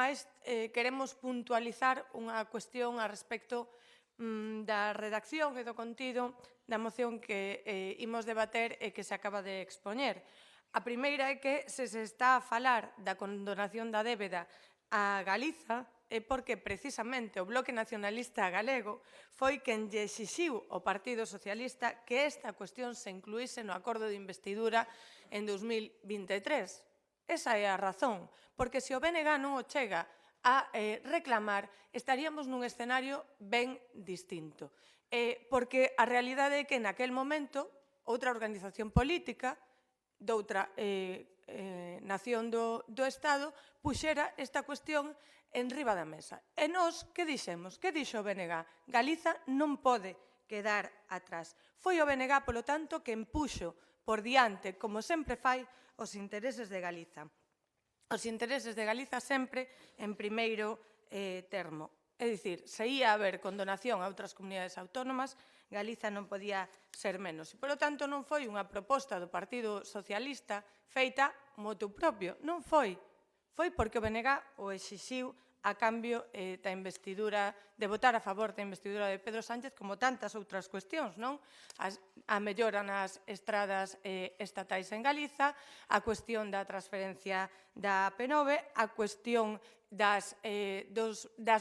mais queremos puntualizar unha cuestión a respecto da redacción e do contido da moción que imos debater e que se acaba de expoñer. A primeira é que se está a falar da condonación da débeda a Galiza é porque precisamente o Bloque Nacionalista Galego foi quen lle exixiu ao Partido Socialista que esta cuestión se incluíse no acordo de investidura en 2023. Esa é a razón, porque se o BNG non o chega a reclamar, estaríamos nun escenario ben distinto. Porque a realidade é que naquel momento outra organización política doutra nación do Estado puxera esta cuestión en riba da mesa. E nós, que dixemos? Que dixo o BNG? Galiza non pode quedar atrás. Foi o BNG, polo tanto, que empuxo por diante, como sempre fai, os intereses de Galiza. Os intereses de Galiza sempre en primeiro termo. É dicir, se ia haber condonación a outras comunidades autónomas, Galiza non podía ser menos. E, polo tanto, non foi unha proposta do Partido Socialista feita motu propio. Non foi. Foi porque o BNG o exixiu a cambio da investidura, de votar a favor da investidura de Pedro Sánchez, como tantas outras cuestións, non? A mellora nas estradas estatais en Galiza, a cuestión da transferencia da AP9, a cuestión das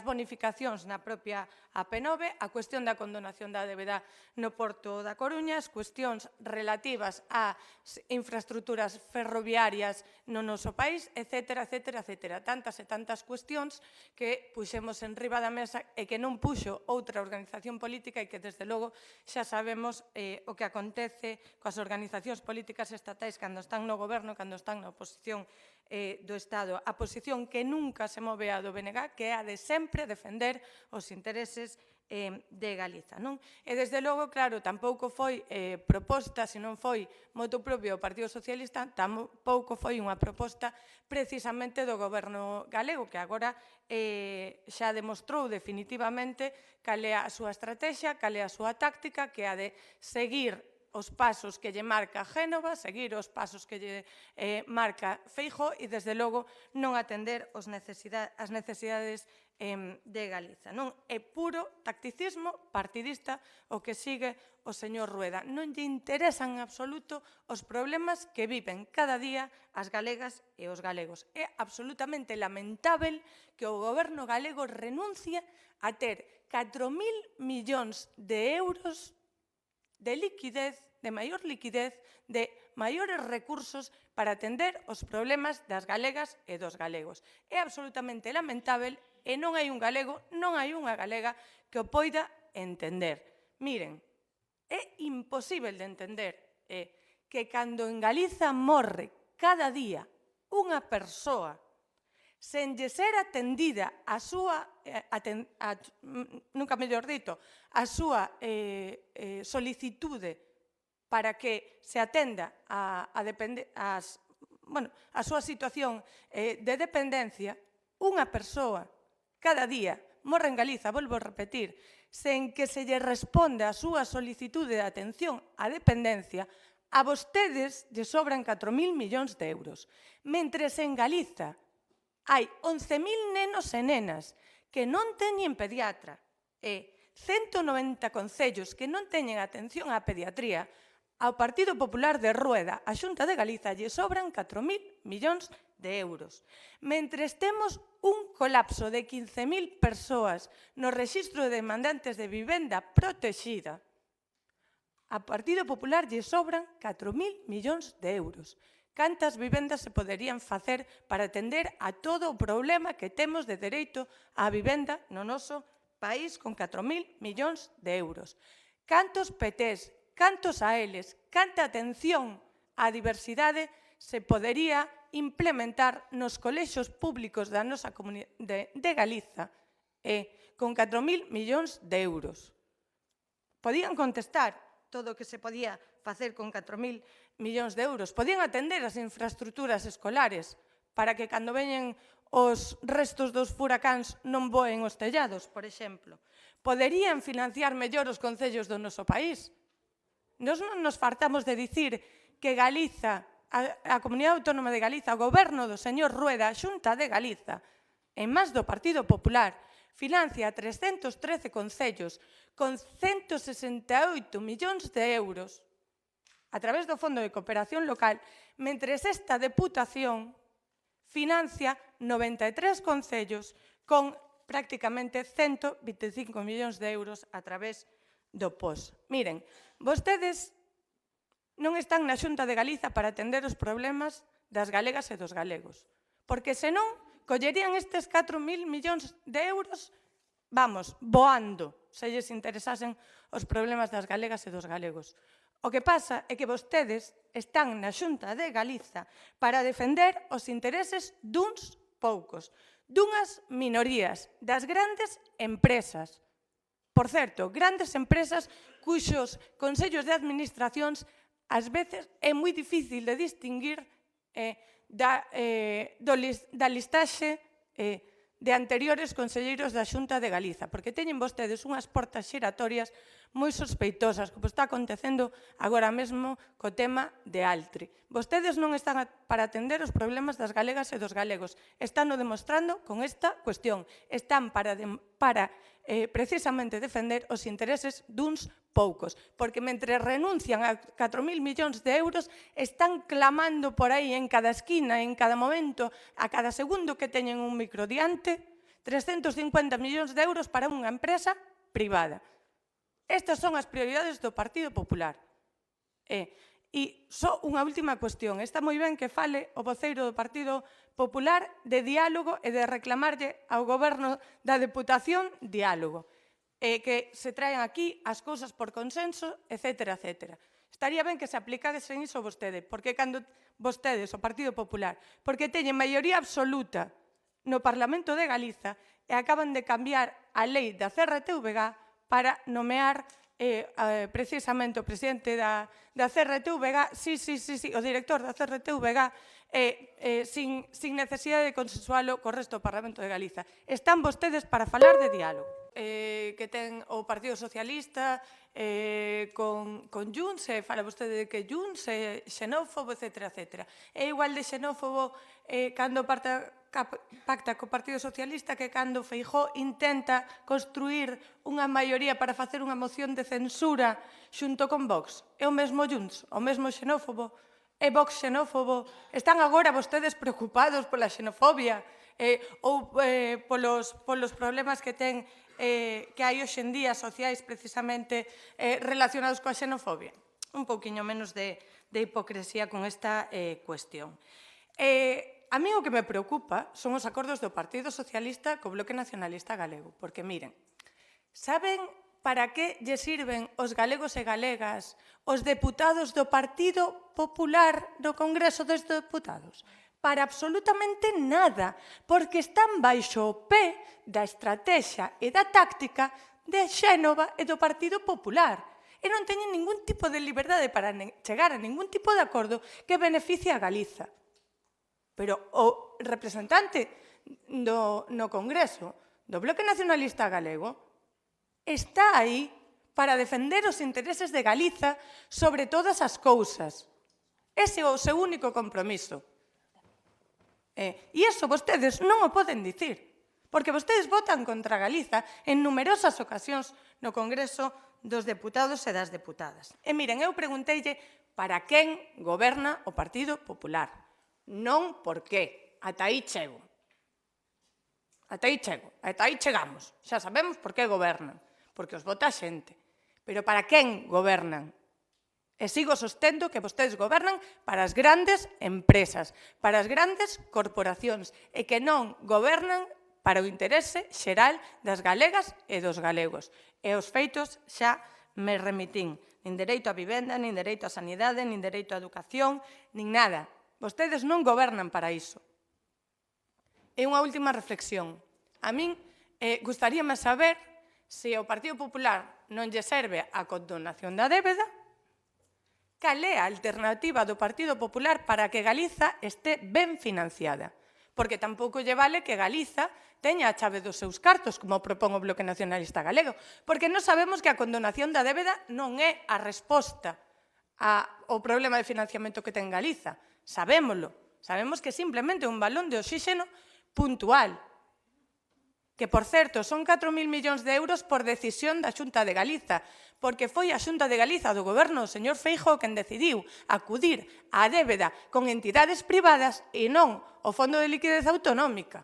bonificacións na propia AP9, a cuestión da condonación da débeda no Porto da Coruña, as cuestións relativas ás infraestructuras ferroviarias no noso país, etcétera, etcétera, etcétera. Tantas e tantas cuestións que puxemos en riba da mesa e que non puxo outra organización política e que, desde logo, xa sabemos o que acontece coas organizacións políticas estatais cando están no goberno, cando están na oposición do Estado. A posición que nunca se move a do BNG, que é a de sempre defender os intereses de Galiza. E, desde logo, claro, tampouco foi proposta, se non foi motu propio do Partido Socialista, tampouco foi unha proposta precisamente do goberno galego, que agora xa demostrou definitivamente cal é a súa estrategia, cal é a súa táctica, que é a de seguir os pasos que lle marca Génova, seguir os pasos que lle marca Feijóo e, desde logo, non atender as necesidades de Galiza. Non é puro tacticismo partidista o que sigue o señor Rueda. Non lle interesan en absoluto os problemas que viven cada día as galegas e os galegos. É absolutamente lamentável que o goberno galego renuncie a ter 4.000 millóns de euros de liquidez, de maior liquidez, de maiores recursos para atender os problemas das galegas e dos galegos. É absolutamente lamentável e non hai un galego, non hai unha galega que o poida entender. Miren, é imposible de entender que cando en Galiza morre cada día unha persoa sen lle ser atendida a súa, nunca mellor dito, a súa solicitude para que se atenda a súa situación de dependencia, unha persoa cada día morre en Galiza, volvo a repetir, sen que se lle responda a súa solicitude de atención á dependencia, a vostedes lle sobran 4.000 millóns de euros. Mentres en Galiza hai 11.000 nenos e nenas que non teñen pediatra e 190 concellos que non teñen atención á pediatría, ao Partido Popular de Rueda, a Xunta de Galiza, lle sobran 4.000 millóns de euros. Mentres temos un colapso de 15.000 persoas no rexistro de demandantes de vivenda protexida, ao Partido Popular lle sobran 4.000 millóns de euros. Cantas vivendas se poderían facer para atender a todo o problema que temos de dereito á vivenda no noso país con 4.000 millóns de euros? Cantos PTs, cantos AELs, canta atención á diversidade se podería implementar nos colexios públicos da nosa comunidade de Galiza con 4.000 millóns de euros? Podían contestar todo o que se podía facer con 4.000 millóns de euros. Podían atender as infraestructuras escolares para que, cando veñen os restos dos furacáns, non voen os tellados, por exemplo. Poderían financiar mellor os concellos do noso país. Nos non nos fartamos de dicir que Galiza, a Comunidade Autónoma de Galiza, o goberno do señor Rueda, a Xunta de Galiza, en más do Partido Popular, financia 313 concellos con 168 millóns de euros a través do Fondo de Cooperación Local, mentres esta Deputación financia 93 concellos con prácticamente 125 millóns de euros a través do POS. Miren, vostedes non están na Xunta de Galiza para atender os problemas das galegas e dos galegos, porque senón collerían estes 4.000 millóns de euros, vamos, voando, se lles interesasen os problemas das galegas e dos galegos. O que pasa é que vostedes están na Xunta de Galiza para defender os intereses duns poucos, dunhas minorías, das grandes empresas. Por certo, grandes empresas cuxos consellos de administracións ás veces é moi difícil de distinguir da listaxe de anteriores conselleiros da Xunta de Galiza, porque teñen vostedes unhas portas xiratorias moi sospeitosas, como está acontecendo agora mesmo co tema de Altri. Vostedes non están para atender os problemas das galegas e dos galegos, están demostrando con esta cuestión, están para precisamente defender os intereses duns poucos, porque mentre renuncian a 4.000 millóns de euros, están clamando por aí en cada esquina, en cada momento, a cada segundo que teñen un micro diante, 350 millóns de euros para unha empresa privada. Estas son as prioridades do Partido Popular. E só unha última cuestión. Está moi ben que fale o voceiro do Partido Popular de diálogo e de reclamarlle ao goberno da Deputación diálogo. Que se traen aquí as cousas por consenso, etcétera, etcétera. Estaría ben que se aplicadesen iso vostede, porque cando vostedes, o Partido Popular, porque teñen maioría absoluta no Parlamento de Galiza e acaban de cambiar a lei da CRTVG para nomear precisamente o presidente da CRTVG, o director da CRTVG, sin necesidade de consensualo co resto do Parlamento de Galiza. Están vostedes para falar de diálogo. Que ten o Partido Socialista con Junts, fala vostede de que Junts é xenófobo, etcétera, etcétera. É igual de xenófobo cando pacta co Partido Socialista que cando Feijóo intenta construir unha maioría para facer unha moción de censura xunto con Vox. É o mesmo Junts, o mesmo xenófobo, é Vox xenófobo. Están agora vostedes preocupados pola xenofobia ou polos problemas que ten que hai hoxe en día sociais precisamente relacionados coa xenofobia. Un pouquiño menos de hipocresía con esta cuestión. A mí o que me preocupa son os acordos do Partido Socialista co Bloque Nacionalista Galego, porque miren, saben para que lle sirven os galegos e galegas os deputados do Partido Popular no Congreso dos Deputados? Para absolutamente nada, porque están baixo o pé da estrategia e da táctica de Xénova e do Partido Popular. E non teñen ningún tipo de liberdade para chegar a ningún tipo de acordo que beneficie a Galiza. Pero o representante no Congreso do Bloque Nacionalista Galego está aí para defender os intereses de Galiza sobre todas as cousas. Ese é o seu único compromiso. E iso vostedes non o poden dicir, porque vostedes votan contra Galiza en numerosas ocasións no Congreso dos Deputados e das Deputadas. E miren, eu pregunteille para quen goberna o Partido Popular, non por qué. Ata aí chego. Ata aí chegamos. Xa sabemos por que gobernan, porque os vota a xente. Pero para quen gobernan? E sigo sostendo que vostedes gobernan para as grandes empresas, para as grandes corporacións, e que non gobernan para o interese xeral das galegas e dos galegos. E os feitos xa me remitín. Nin dereito a vivenda, nin dereito a sanidade, nin dereito a educación, nin nada. Vostedes non gobernan para iso. E unha última reflexión. A min gustaríame saber se ao Partido Popular non lle serve a condonación da débeda, cal é a alternativa do Partido Popular para que Galiza este ben financiada? Porque tampouco lle vale que Galiza teña a chave dos seus cartos, como propón o Bloque Nacionalista Galego, porque non sabemos que a condonación da débeda non é a resposta ao problema de financiamento que ten Galiza. Sabémolo. Sabemos que simplemente un balón de oxíxeno puntual. que, por certo, son 4.000 millóns de euros por decisión da Xunta de Galiza, porque foi a Xunta de Galiza do goberno do señor Feijóo quen decidiu acudir á débeda con entidades privadas e non o Fondo de Liquidez Autonómica.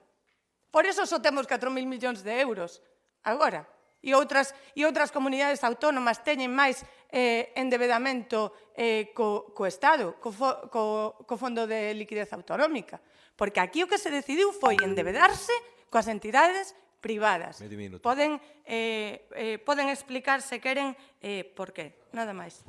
Por eso só temos 4.000 millóns de euros agora. E outras comunidades autónomas teñen máis endebedamento co Estado, co Fondo de Liquidez Autonómica. Porque aquí o que se decidiu foi endebedarse coas entidades privadas. Poden explicar, se queren, por qué. Nada máis.